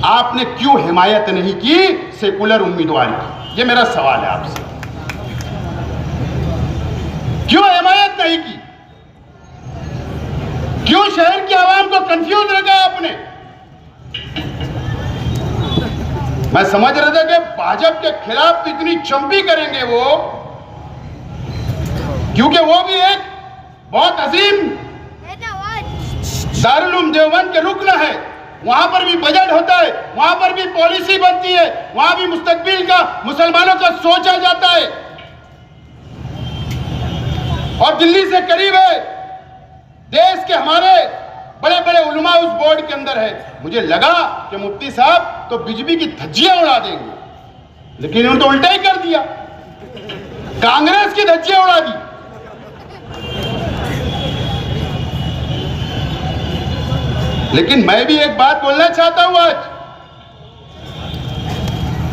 आपने क्यों हिमायत नहीं की सेकुलर उम्मीदवार की? ये मेरा सवाल है आपसे। क्यों हिमायत नहीं की? क्यों शहर की आवाम को कंफ्यूज रखा आपने? मैं समझ रहा था कि भाजपा के खिलाफ तो इतनी चंपी करेंगे वो, क्योंकि वो भी एक बहुत अजीम दारुल उलूम देवबंद के रुकन है। वहां पर भी बजट होता है, वहां पर भी पॉलिसी बनती है, वहां भी मुस्तकबिल का मुसलमानों का सोचा जाता है। और दिल्ली से करीब है, देश के हमारे बड़े बड़े उलमा उस बोर्ड के अंदर है। मुझे लगा कि मुफ्ती साहब तो बीजेपी की धज्जियां उड़ा देंगे, लेकिन उन्होंने तो उल्टा ही कर दिया, कांग्रेस की धज्जियां उड़ा दी। लेकिन मैं भी एक बात बोलना चाहता हूं आज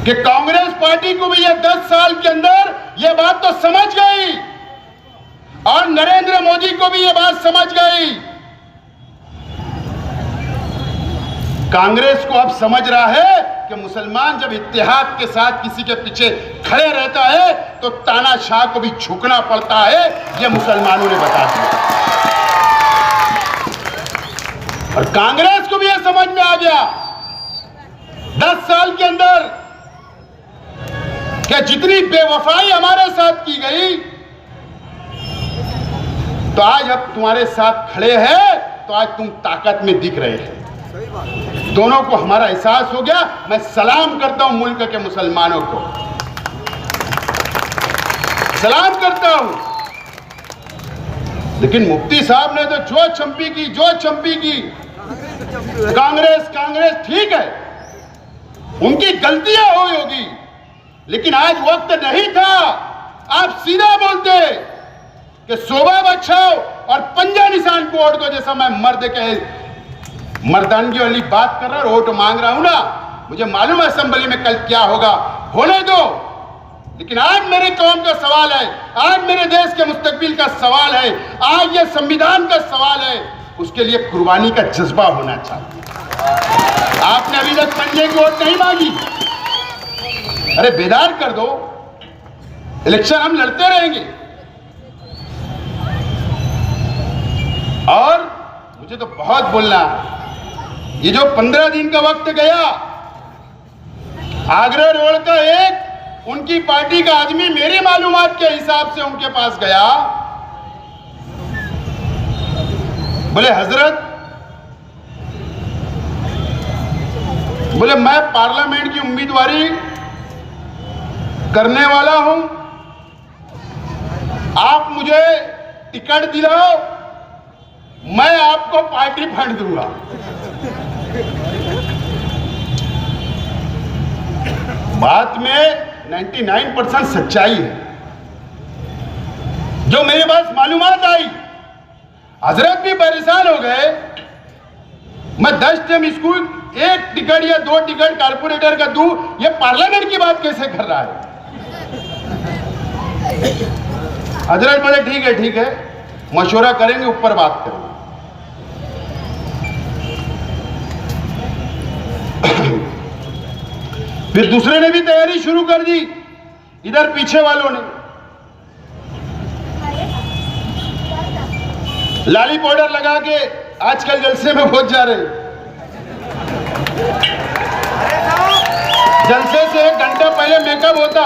कि कांग्रेस पार्टी को भी ये 10 साल के अंदर ये बात तो समझ गई और नरेंद्र मोदी को भी ये बात समझ गई। कांग्रेस को अब समझ रहा है कि मुसलमान जब इत्तेहाद के साथ किसी के पीछे खड़े रहता है तो तानाशाह को भी झुकना पड़ता है। ये मुसलमानों ने बता दिया और कांग्रेस को भी यह समझ में आ गया 10 साल के अंदर कि जितनी बेवफाई हमारे साथ की गई, तो आज अब तुम्हारे साथ खड़े हैं तो आज तुम ताकत में दिख रहे हैं। दोनों को हमारा एहसास हो गया। मैं सलाम करता हूं मुल्क के मुसलमानों को, सलाम करता हूं। लेकिन मुफ्ती साहब ने तो जो चंपी की कांग्रेस ठीक है, उनकी गलतियां हुई होगी, लेकिन आज वक्त नहीं था। आप सीधा बोलते कि शोभा बचाओ और पंजा निशान को वोट दो, जैसा मैं मर्द के मर्दानगी वाली बात कर रहा हूं, वोट मांग रहा हूं ना। मुझे मालूम है असेंबली में कल क्या होगा, होने दो। लेकिन आज मेरे कौम का सवाल है, आज मेरे देश के मुस्तकबिल का सवाल है, आज ये संविधान का सवाल है, उसके लिए कुर्बानी का जज्बा होना चाहिए। आपने अभी तक पंजे की वोट नहीं मांगी, अरे बेदार कर दो। इलेक्शन हम लड़ते रहेंगे। और मुझे तो बहुत बोलना है। ये जो 15 दिन का वक्त गया, आगरा रोड का एक उनकी पार्टी का आदमी मेरी मालूमात के हिसाब से उनके पास गया बोले हजरत, बोले मैं पार्लियामेंट की उम्मीदवारी करने वाला हूं, आप मुझे टिकट दिलाओ, मैं आपको पार्टी फंड दूंगा। बात में 99% सच्चाई है। जो मेरे पास मालूमात आई, हजरत भी परेशान हो गए। मैं 10 टाइम स्कूल 1 टिकट या 2 टिकट कारपोरेटर का दूं, ये पार्लियामेंट की बात कैसे कर रहा है? हजरत बोले ठीक है, मशवरा करेंगे, ऊपर बात करेंगे। फिर दूसरे ने भी तैयारी शुरू कर दी, इधर पीछे वालों ने लाली पाउडर लगा के आजकल जलसे में पहुंच जा रहे। जलसे से 1 घंटा पहले मेकअप होता,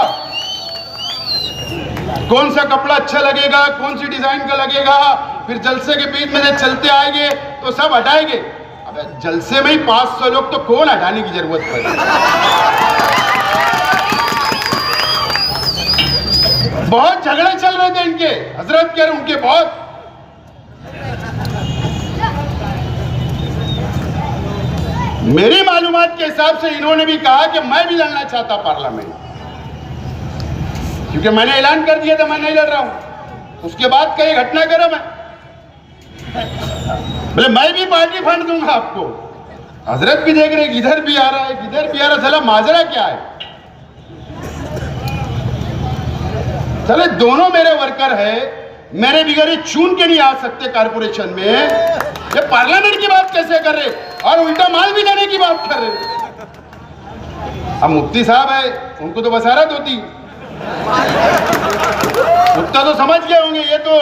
कौन सा कपड़ा अच्छा लगेगा, कौन सी डिजाइन का लगेगा, फिर जलसे के बीच में जब चलते आएंगे तो सब हटाएंगे। अबे जलसे में ही 500 लोग, तो कौन हटाने की जरूरत पड़े? बहुत झगड़े चल रहे थे इनके, हजरत के और उनके बहुत। मेरी मालूमात के हिसाब से इन्होंने भी कहा कि मैं भी लड़ना चाहता पार्लियामेंट, क्योंकि मैंने ऐलान कर दिया था मैं नहीं लड़ रहा हूं। उसके बाद कई घटना करो, मैं बोले मैं भी पार्टी फंड दूंगा आपको। हजरत भी देख रहे इधर भी आ रहा है, इधर भी आ रहा है, साला माजरा क्या है? चले दोनों मेरे वर्कर है, मेरे बिगड़े चून के नहीं आ सकते कारपोरेशन में, ये पार्लियामेंट की बात कैसे कर रहे और उल्टा माल भी देने की बात कर रहे। अब मुफ्ती साहब है, उनको तो बसारत होती, उतना तो समझ गए होंगे, ये तो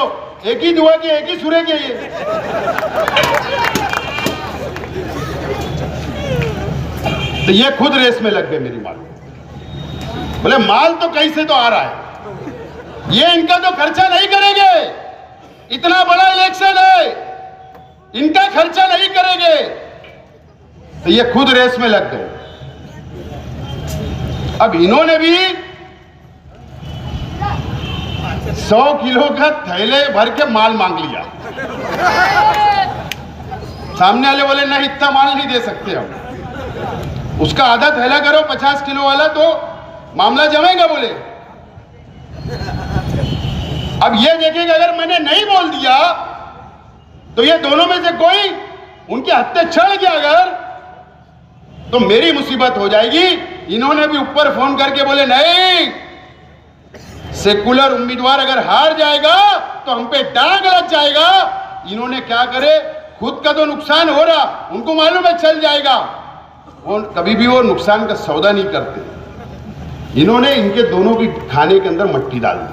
एक ही दुआ के एक ही सूरे के ये। तो ये खुद रेस में लग गए मेरी माल। बोले माल तो कहीं से तो आ रहा है, ये इनका तो खर्चा नहीं करेंगे, इतना बड़ा इलेक्शन है, इनका खर्चा नहीं करेंगे। तो ये खुद रेस में लग गए। अब इन्होंने भी 100 किलो का थैले भर के माल मांग लिया। सामने वाले बोले नहीं, इतना माल नहीं दे सकते हम, उसका आधा थैला करो 50 किलो वाला, तो मामला जमेगा। बोले अब ये देखेंगे, अगर मैंने नहीं बोल दिया तो ये दोनों में से कोई उनके हत्थे चढ़ गया अगर, तो मेरी मुसीबत हो जाएगी। इन्होंने भी ऊपर फोन करके बोले नहीं, सेकुलर उम्मीदवार अगर हार जाएगा तो हम पे डांग लग जाएगा। इन्होंने क्या करे, खुद का तो नुकसान हो रहा, उनको मालूम है चल जाएगा, वो कभी भी वो नुकसान का सौदा नहीं करते। इन्होंने इनके दोनों की खाने के अंदर मट्टी डाल दी।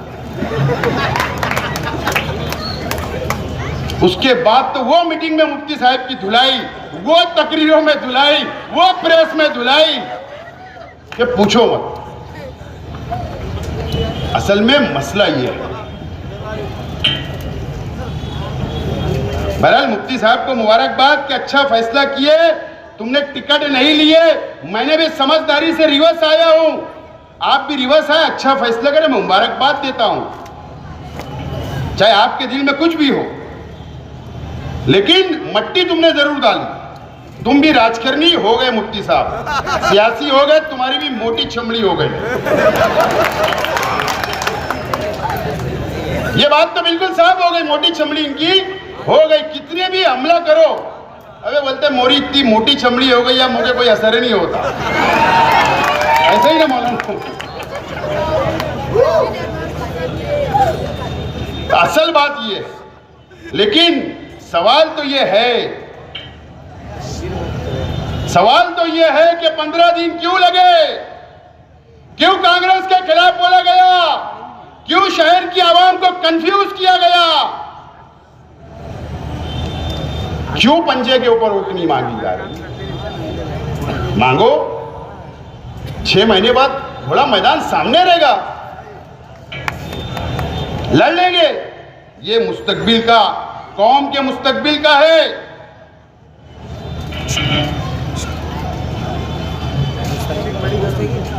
उसके बाद तो वो मीटिंग में मुफ्ती साहब की धुलाई, वो तकरीरों में धुलाई, वो प्रेस में धुलाई कि पूछो मत। असल में मसला ये है। बहरहाल मुफ्ती साहब को मुबारकबाद कि अच्छा फैसला किए, तुमने टिकट नहीं लिए, मैंने भी समझदारी से रिवर्स आया हूं, आप भी रिवर्स आए, अच्छा फैसला करें, मैं मुबारकबाद देता हूं, चाहे आपके दिल में कुछ भी हो। लेकिन मट्टी तुमने जरूर डाली, तुम भी राजकरणी हो गए मुफ्ती साहब, सियासी हो गए, तुम्हारी भी मोटी चमड़ी हो गई। ये बात तो बिल्कुल साफ हो गई, मोटी चमड़ी इनकी हो गई। कितने भी हमला करो, अबे बोलते मोरी इतनी मोटी चमड़ी हो गई या मुझे कोई असर नहीं होता, ऐसे ही ना मालूम। असल बात ये है, लेकिन सवाल तो ये है, सवाल तो ये है कि 15 दिन क्यों लगे, क्यों कांग्रेस के खिलाफ बोला गया, क्यों शहर की आवाम को कंफ्यूज किया गया, क्यों पंजे के ऊपर उठनी मांगी जा रही। मांगो, 6 महीने बाद थोड़ा मैदान सामने रहेगा, लड़ लेंगे। ये मुस्तकबिल का कौम के मुस्तकबिल का है।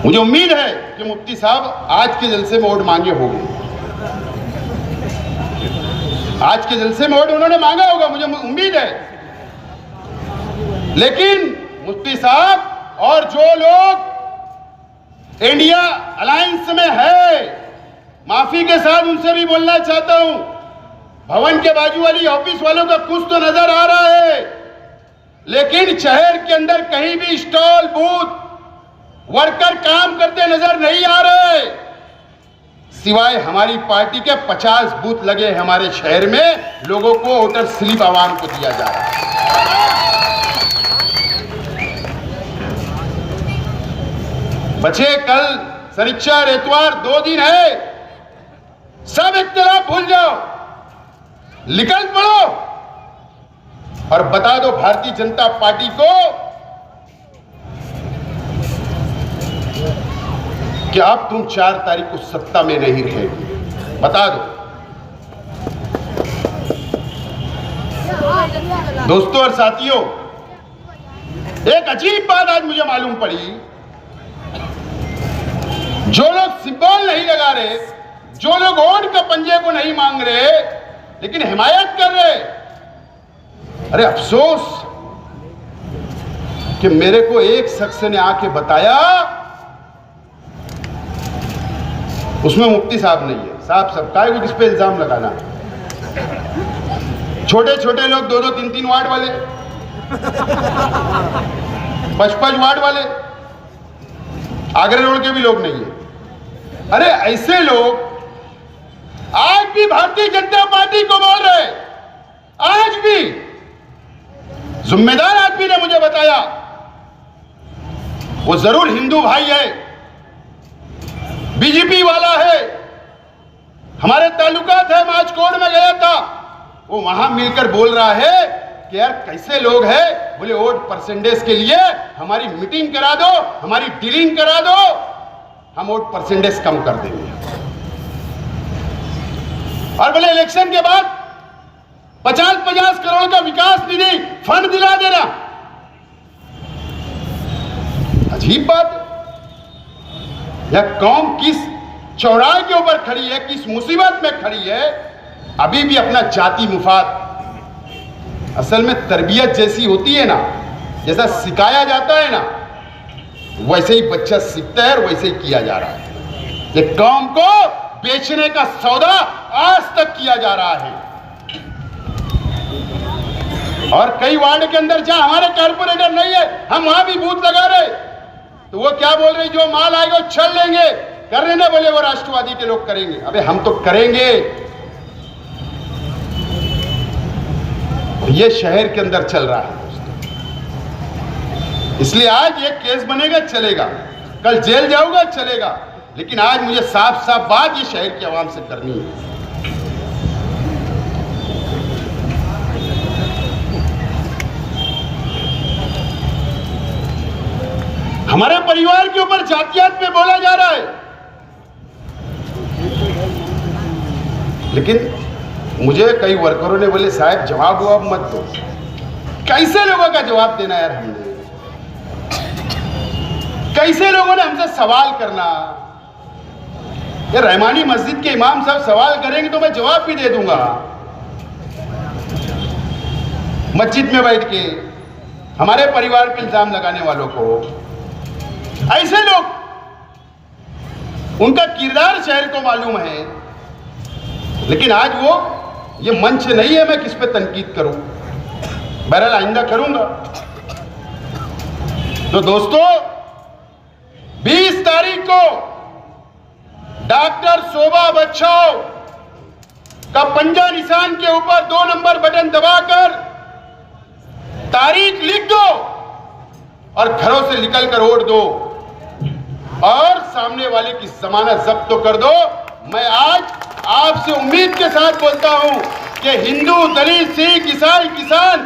मुझे उम्मीद है कि मुफ्ती साहब आज के जलसे में वोट मांगे होंगे, आज के जलसे में वोट उन्होंने मांगा होगा, मुझे उम्मीद है। लेकिन मुफ्ती साहब और जो लोग इंडिया अलायंस में है, माफी के साथ उनसे भी बोलना चाहता हूं, भवन के बाजू वाली ऑफिस वालों का कुछ तो नजर आ रहा है, लेकिन शहर के अंदर कहीं भी स्टॉल बूथ वर्कर काम करते नजर नहीं आ रहे, सिवाय हमारी पार्टी के 50 बूथ लगे हैं हमारे शहर में, लोगों को वोटर स्लिप आवाम को दिया जा रहा है। बचे कल शनिचर इतवार 2 दिन है, सब इख्तिलाफ भूल जाओ, निकल पड़ो और बता दो भारतीय जनता पार्टी को कि अब तुम 4 तारीख को सत्ता में नहीं रहेगी, बता दो। दोस्तों और साथियों, एक अजीब बात आज मुझे मालूम पड़ी, जो लोग सिंबल नहीं लगा रहे, जो लोग वोट के पंजे को नहीं मांग रहे, लेकिन हिमायत कर रहे, अरे अफसोस कि मेरे को एक शख्स ने आके बताया उसमें मुफ्ती साहब नहीं है। साहब सबका है, किस पे इल्जाम लगाना। छोटे छोटे लोग 2-2, 3-3 वार्ड वाले, 5-5 वार्ड वाले, आगरा रोड के भी लोग नहीं है। अरे ऐसे लोग आज भी भारतीय जनता पार्टी को बोल रहे, आज भी जिम्मेदार आदमी ने मुझे बताया, वो जरूर हिंदू भाई है, बीजेपी वाला है, हमारे ताल्लुकात है, माचकोड़ में गया था, वो वहां मिलकर बोल रहा है कि यार कैसे लोग हैं, बोले वोट परसेंटेज के लिए हमारी मीटिंग करा दो, हमारी डीलिंग करा दो, हम वोट परसेंटेज कम कर देंगे। और बोले इलेक्शन के बाद 50-50 करोड़ का विकास निधि फंड दिला देना। अजीब बात, यह कौम किस चौराहे के ऊपर खड़ी है, किस मुसीबत में खड़ी है, अभी भी अपना जाति मुफाद, असल में तरबियत जैसी होती है ना, जैसा सिखाया जाता है ना, वैसे ही बच्चा सीखता है और वैसे ही किया जा रहा है। ये कौम को बेचने का सौदा आज तक किया जा रहा है। और कई वार्ड के अंदर जहां हमारे कारपोरेटर नहीं है, हम वहां भी बूथ लगा रहे, तो वो क्या बोल रहे, जो माल आएगा वो छल लेंगे, कर रहे ना, बोले वो राष्ट्रवादी के लोग करेंगे। अबे हम तो करेंगे। ये शहर के अंदर चल रहा है, इसलिए आज ये केस बनेगा चलेगा, कल जेल जाऊंगा चलेगा, लेकिन आज मुझे साफ साफ बात ये शहर की आवाम से करनी है। हमारे परिवार के ऊपर जातियात पे बोला जा रहा है, लेकिन मुझे कई वर्करों ने बोले साहब जवाब मत दो। कैसे लोगों का जवाब देना यार, हमने कैसे लोगों ने हमसे सवाल करना। ये रहमानी मस्जिद के इमाम साहब सवाल करेंगे तो मैं जवाब भी दे दूंगा, मस्जिद में बैठ के हमारे परिवार पे इल्जाम लगाने वालों को। ऐसे लोग, उनका किरदार शहर को मालूम है, लेकिन आज वो ये मंच नहीं है मैं किस पे तनकीद करूं, बहरहाल आइंदा करूंगा। तो दोस्तों 20 तारीख को डॉक्टर शोभा बच्चन का पंजा निशान के ऊपर 2 नंबर बटन दबाकर तारीख लिख दो और घरों से निकलकर वोट दो और सामने वाले की जमानत जब्त तो कर दो। मैं आज आपसे उम्मीद के साथ बोलता हूं कि हिंदू, दलित, सिख, ईसाई, किसान,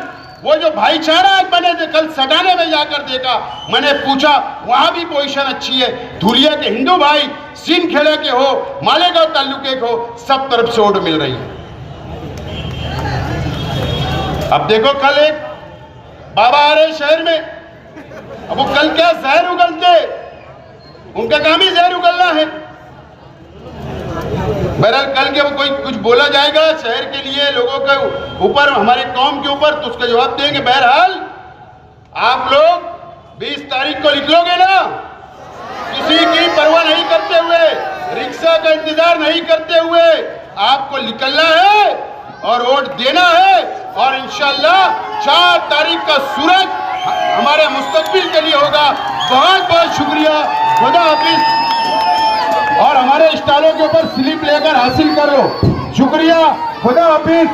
वो जो भाईचारा आज बने थे, कल सटाने में जाकर देखा, मैंने पूछा वहां भी पोजीशन अच्छी है। धुलिया के हिंदू भाई, सिंधखेड़ा के हो, मालेगांव तालुके के हो, सब तरफ से वोट मिल रही है। अब देखो कल एक बाबा आ रहे शहर में, अब वो कल क्या जहर उगलते, उनका काम ही जहर उगलना है। बहरहाल कल के वो कोई कुछ बोला जाएगा शहर के लिए, लोगों के ऊपर, हमारे कौम के ऊपर, तो उसका जवाब देंगे। बहरहाल आप लोग 20 तारीख को लिख लोगे ना, किसी की परवाह नहीं करते हुए, रिक्शा का इंतजार नहीं करते हुए आपको निकलना है और वोट देना है। और इंशाल्लाह 4 तारीख का सूरज हमारे मुस्तकबिल के लिए होगा। बहुत बहुत शुक्रिया, खुदा हाफिज। और हमारे स्टॉलों के ऊपर स्लिप लेकर हासिल कर लो। शुक्रिया, खुदा हाफिज।